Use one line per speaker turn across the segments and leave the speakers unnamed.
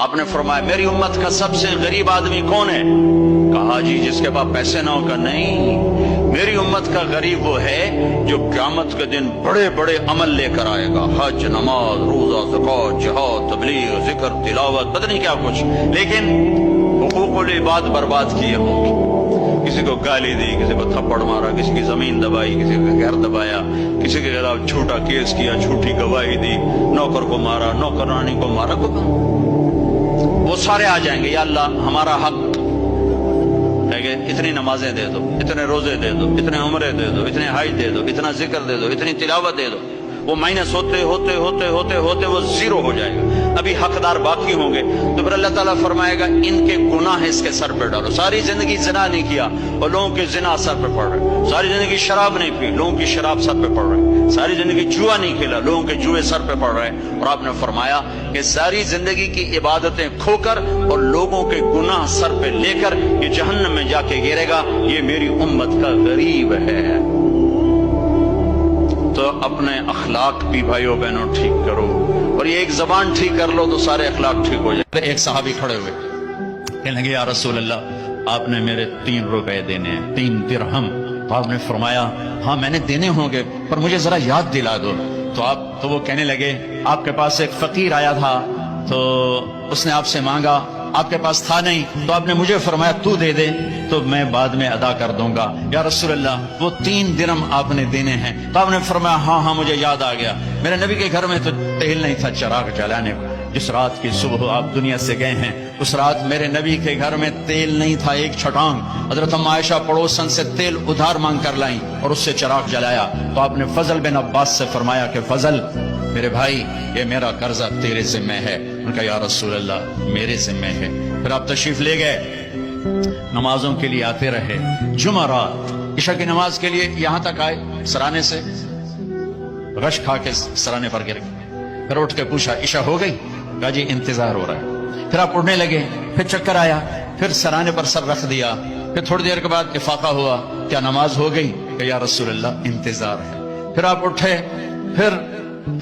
آپ نے فرمایا میری امت کا سب سے غریب آدمی کون ہے؟ کہا جی جس کے پاس پیسے نہ ہو کر نہیں، میری امت کا غریب وہ ہے جو قیامت کے دن بڑے بڑے عمل لے کر آئے گا، حج، نماز، روزہ، زکوٰۃ، جہاد، تبلیغ، ذکر، تلاوت، پتہ نہیں کیا کچھ، لیکن حقوق العباد برباد کیے ہوں گے، کسی کو گالی دی، کسی کو تھپڑ مارا، کسی کی زمین دبائی، کسی کا گھر دبایا، کسی کے خلاف جھوٹا کیس کیا، جھوٹی گواہی دی، نوکر کو مارا، نوکرانی کو مارا، وہ سارے آ جائیں گے، یا اللہ ہمارا حق ہے کہ اتنی نمازیں دے دو، اتنے روزے دے دو، اتنے عمرے دے دو، اتنے حج دے دو، اتنا ذکر دے دو، اتنی تلاوت دے دو۔ وہ مائنس ہوتے ہوتے ہوتے ہوتے ہوتے وہ زیرو ہو جائے گا، ابھی حقدار باقی ہوں گے، تو پھر اللہ تعالیٰ فرمائے گا ان کے گناہ اس کے سر پہ ڈالو۔ ساری زندگی زنا نہیں کیا اور لوگوں کے زنا سر پہ پڑ رہے، ساری زندگی شراب نہیں پی، لوگوں کی شراب سر پہ پڑ رہے، ساری زندگی جوا نہیں کھیلا، لوگوں کے جوئے سر پہ پڑ رہے، اور آپ نے فرمایا کہ ساری زندگی کی عبادتیں کھو کر اور لوگوں کے گناہ سر پہ لے کر یہ جہنم میں جا کے گرے گا، یہ میری امت کا غریب ہے۔ تو اپنے اخلاق بھی بھائیو بہنوں ٹھیک کرو، اور یہ ایک زبان ٹھیک کر لو تو سارے اخلاق ٹھیک ہو جائے۔ ایک صحابی کھڑے ہوئے کہنے لگے یا رسول اللہ آپ نے میرے 3 روپے دینے ہیں، 3 درہم۔ تو آپ نے فرمایا ہاں میں نے دینے ہوں گے پر مجھے ذرا یاد دلا دو۔ تو وہ کہنے لگے آپ کے پاس ایک فقیر آیا تھا تو اس نے آپ سے مانگا، آپ کے پاس تھا نہیں، تو آپ نے مجھے فرمایا تو دے دے تو میں بعد میں ادا کر دوں گا۔ یا رسول اللہ وہ 3 درہم آپ نے دینے ہیں۔ تو آپ نے فرمایا ہاں مجھے یاد آ گیا، میرے نبی کے گھر میں تو تیل نہیں تھا چراغ جلانے کو، جس رات کی صبح آپ دنیا سے گئے ہیں اس رات میرے نبی کے گھر میں تیل نہیں تھا ایک چھٹانگ، حضرت ام عائشہ پڑوسن سے تیل ادھار مانگ کر لائیں اور اس سے چراغ جلایا۔ تو آپ نے فضل بن عباس سے فرمایا کہ فضل میرے بھائی یہ میرا قرضہ تیرے ذمہ ہے۔ ان کا یا رسول اللہ میرے ذمہ ہے۔ پھر آپ تشریف لے گئے، نمازوں کے لیے آتے رہے، جمعرات عشاء کی نماز کے لیے یہاں تک آئے، سرانے سے غش کھا کے سرانے پر گر گئے، پھر اٹھ کے پوچھا عشاء ہو گئی؟ کہا جی انتظار ہو رہا ہے۔ پھر آپ اڑنے لگے، پھر چکر آیا، پھر سرانے پر سر رکھ دیا، پھر تھوڑی دیر کے بعد افاقہ ہوا، کیا نماز ہو گئی؟ کہ یا رسول اللہ انتظار ہے۔ پھر آپ اٹھے، پھر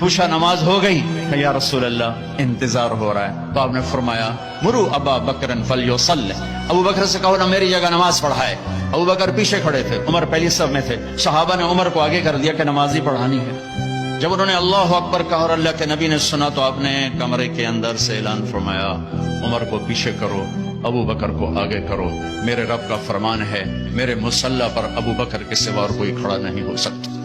پوچھا نماز ہو گئی؟ کہ یا رسول اللہ انتظار ہو رہا ہے۔ تو آپ نے فرمایا مرو ابا بکر فلیصلی، ابو بکر سے کہو نا میری جگہ نماز پڑھائے۔ ابو بکر پیچھے کھڑے تھے، عمر پہلی صف میں تھے، صحابہ نے عمر کو آگے کر دیا کہ نماز ہی پڑھانی ہے۔ جب انہوں نے اللہ اکبر کہا اور اللہ کے نبی نے سنا تو آپ نے کمرے کے اندر سے اعلان فرمایا عمر کو پیچھے کرو، ابو بکر کو آگے کرو، میرے رب کا فرمان ہے میرے مصلی پر ابو بکر کے سوا اور کوئی کھڑا نہیں ہو سکتا۔